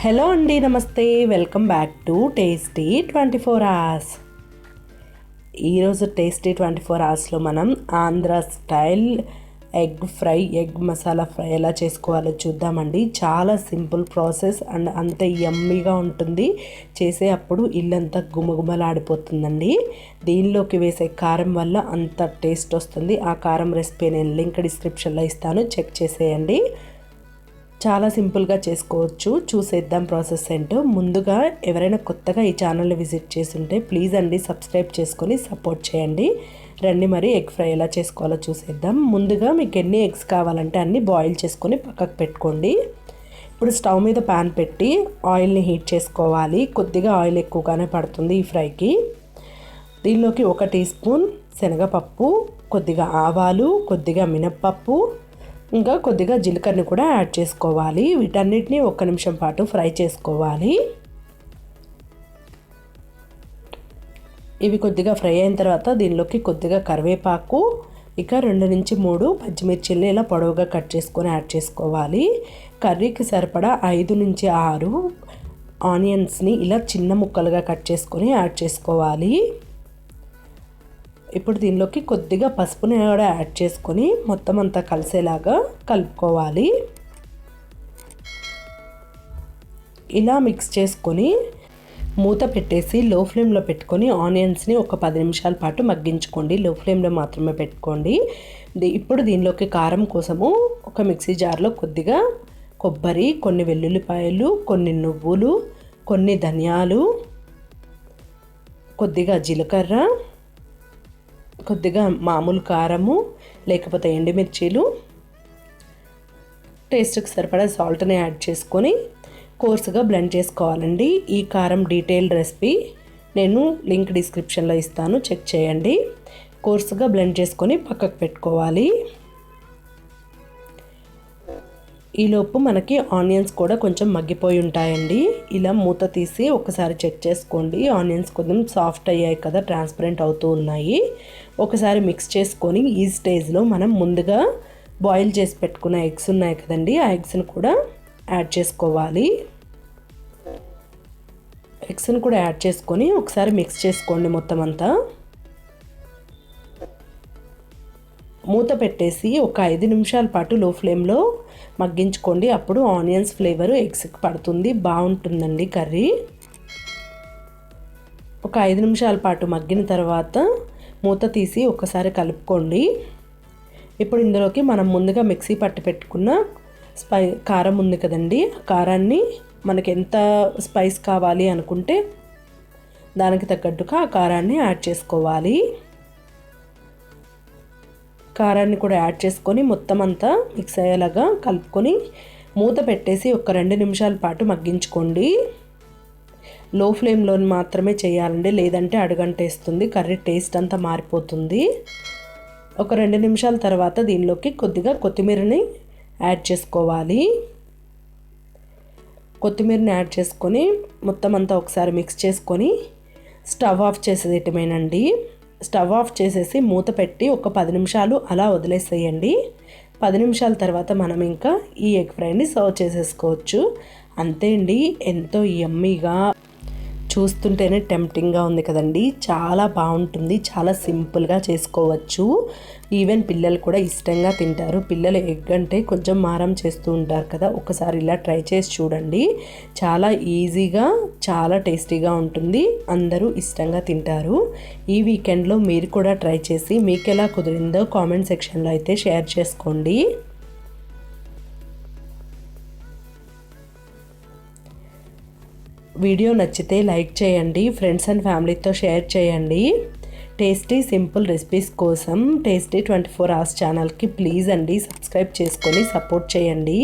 Hello అండి, నమస్తే. Welcome back to tasty 24 hours. ఈరోజు టేస్టీ 24 అవర్స్లో మనం Andhra style egg fry, egg masala fry ఎలా చేసుకోవాలో చూద్దామండి. చాలా సింపుల్ ప్రాసెస్ అండ్ అంత యమ్మీగా ఉంటుంది. చేసే అప్పుడు ఇల్లంతా గుమగుమలాడిపోతుందండి. దీనిలోకి వేసే కారం వల్ల అంత టేస్ట్ వస్తుంది. ఆ కారం రెసిపీ నేను లింక్ డిస్క్రిప్షన్లో ఇస్తాను, చెక్ చేసేయండి. చాలా సింపుల్గా చేసుకోవచ్చు. చూసేద్దాం ప్రాసెస్ ఏంటో. ముందుగా ఎవరైనా కొత్తగా ఈ ఛానల్ని విజిట్ చేస్తుంటే ప్లీజ్ అండి సబ్స్క్రైబ్ చేసుకొని సపోర్ట్ చేయండి. రండి మరి ఎగ్ ఫ్రై ఎలా చేసుకోవాలో చూసేద్దాం. ముందుగా మీకు ఎన్ని ఎగ్స్ కావాలంటే అన్ని బాయిల్ చేసుకొని పక్కకు పెట్టుకోండి. ఇప్పుడు స్టవ్ మీద ప్యాన్ పెట్టి ఆయిల్ని హీట్ చేసుకోవాలి. కొద్దిగా ఆయిల్ ఎక్కువగానే పడుతుంది ఈ ఫ్రైకి. దీనిలోకి 1 టీ స్పూన్ శనగపప్పు, కొద్దిగా ఆవాలు, కొద్దిగా మినప్పప్పు, ఇంకా కొద్దిగా జీలకర్రని కూడా యాడ్ చేసుకోవాలి. వీటన్నిటిని 1 నిమిషం పాటు ఫ్రై చేసుకోవాలి. ఇవి కొద్దిగా ఫ్రై అయిన తర్వాత దీనిలోకి కొద్దిగా కరివేపాకు, ఇక 2 నుంచి 3 పచ్చిమిర్చిల్ని ఇలా పొడవుగా కట్ చేసుకొని యాడ్ చేసుకోవాలి. కర్రీకి సరిపడా 5 నుంచి 6 ఆనియన్స్ని ఇలా చిన్న ముక్కలుగా కట్ చేసుకొని యాడ్ చేసుకోవాలి. ఇప్పుడు దీనిలోకి కొద్దిగా పసుపుని కూడా యాడ్ చేసుకొని మొత్తం అంతా కలిసేలాగా కలుపుకోవాలి. ఇలా మిక్స్ చేసుకొని మూత పెట్టేసి లో ఫ్లేమ్లో పెట్టుకొని ఆనియన్స్ని ఒక 10 నిమిషాల పాటు మగ్గించుకోండి. లో ఫ్లేమ్లో మాత్రమే పెట్టుకోండి. ఇప్పుడు దీనిలోకి కారం కోసము ఒక మిక్సీ జార్లో కొద్దిగా కొబ్బరి, కొన్ని వెల్లుల్లిపాయలు, కొన్ని నువ్వులు, కొన్ని ధనియాలు, కొద్దిగా జీలకర్ర, కొద్దిగా మామూలు కారము లేకపోతే ఎండుమిర్చీలు, టేస్ట్కి సరిపడా సాల్ట్ని యాడ్ చేసుకొని కోర్సుగా బ్లెండ్ చేసుకోవాలండి. ఈ కారం డీటెయిల్డ్ రెసిపీ నేను లింక్ డిస్క్రిప్షన్లో ఇస్తాను, చెక్ చేయండి. కోర్సుగా బ్లెండ్ చేసుకొని పక్కకు పెట్టుకోవాలి. ఈలోపు మనకి ఆనియన్స్ కూడా కొంచెం మగ్గిపోయి ఉంటాయండి. ఇలా మూత తీసి ఒకసారి చెక్ చేసుకోండి. ఆనియన్స్ కొంచెం సాఫ్ట్ అయ్యాయి కదా, ట్రాన్స్పరెంట్ అవుతూ ఉన్నాయి. ఒకసారి మిక్స్ చేసుకొని ఈ స్టేజ్లో మనం ముందుగా బాయిల్ చేసి పెట్టుకున్న ఎగ్స్ ఉన్నాయి కదండి, ఆ ఎగ్స్ని కూడా యాడ్ చేసుకోవాలి. ఎగ్స్ని కూడా యాడ్ చేసుకొని ఒకసారి మిక్స్ చేసుకోండి మొత్తం అంతా. మూత పెట్టేసి ఒక 5 నిమిషాల పాటు లో ఫ్లేమ్లో మగ్గించుకోండి. అప్పుడు ఆనియన్స్ ఫ్లేవర్ ఎగ్స్కి పడుతుంది, బాగుంటుందండి కర్రీ. ఒక 5 నిమిషాల పాటు మగ్గిన తర్వాత మూత తీసి ఒకసారి కలుపుకోండి. ఇప్పుడు ఇందులోకి మనం ముందుగా మిక్సీ పట్టి పెట్టుకున్న కారం ఉంది కదండి, కారాన్ని మనకి ఎంత స్పైస్ కావాలి అనుకుంటే దానికి తగ్గట్టుగా ఆ కారాన్ని యాడ్ చేసుకోవాలి. కారాన్ని కూడా యాడ్ చేసుకొని మొత్తం అంతా మిక్స్ అయ్యేలాగా కలుపుకొని మూత పెట్టేసి ఒక 2 నిమిషాల పాటు మగ్గించుకోండి. లో ఫ్లేమ్లో మాత్రమే చేయాలండి, లేదంటే అడుగంటేస్తుంది, కర్రీ టేస్ట్ అంతా మారిపోతుంది. ఒక 2 నిమిషాల తర్వాత దీనిలోకి కొద్దిగా కొత్తిమీరని యాడ్ చేసుకోవాలి. కొత్తిమీరని యాడ్ చేసుకొని మొత్తం అంతా ఒకసారి మిక్స్ చేసుకొని స్టవ్ ఆఫ్ చేసేయటమేనండి. స్టవ్ ఆఫ్ చేసేసి మూత పెట్టి ఒక 10 నిమిషాలు అలా వదిలేసేయండి. 10 నిమిషాల తర్వాత మనం ఇంకా ఈ ఎగ్ ఫ్రైని సర్వ్ చేసేసుకోవచ్చు. అంతే అండి, ఎంతో యమ్మీగా, చూస్తుంటేనే టెంప్టింగ్గా ఉంది కదండి. చాలా బాగుంటుంది, చాలా సింపుల్గా చేసుకోవచ్చు. ఈవెన్ పిల్లలు కూడా ఇష్టంగా తింటారు. పిల్లలు ఎగ్ అంటే కొంచెం మారం చేస్తూ ఉంటారు కదా, ఒకసారి ఇలా ట్రై చేసి చూడండి. చాలా ఈజీగా, చాలా టేస్టీగా ఉంటుంది, అందరూ ఇష్టంగా తింటారు. ఈ వీకెండ్లో మీరు కూడా ట్రై చేసి మీకు ఎలా కుదిరిందో కామెంట్ సెక్షన్లో అయితే షేర్ చేసుకోండి. వీడియో నచ్చితే లైక్ చేయండి, ఫ్రెండ్స్ అండ్ ఫ్యామిలీతో షేర్ చేయండి. టేస్టీ సింపుల్ రెసిపీస్ కోసం టేస్టీ 24 అవర్స్ ఛానల్కి ప్లీజ్ అండి సబ్స్క్రైబ్ చేసుకొని సపోర్ట్ చేయండి.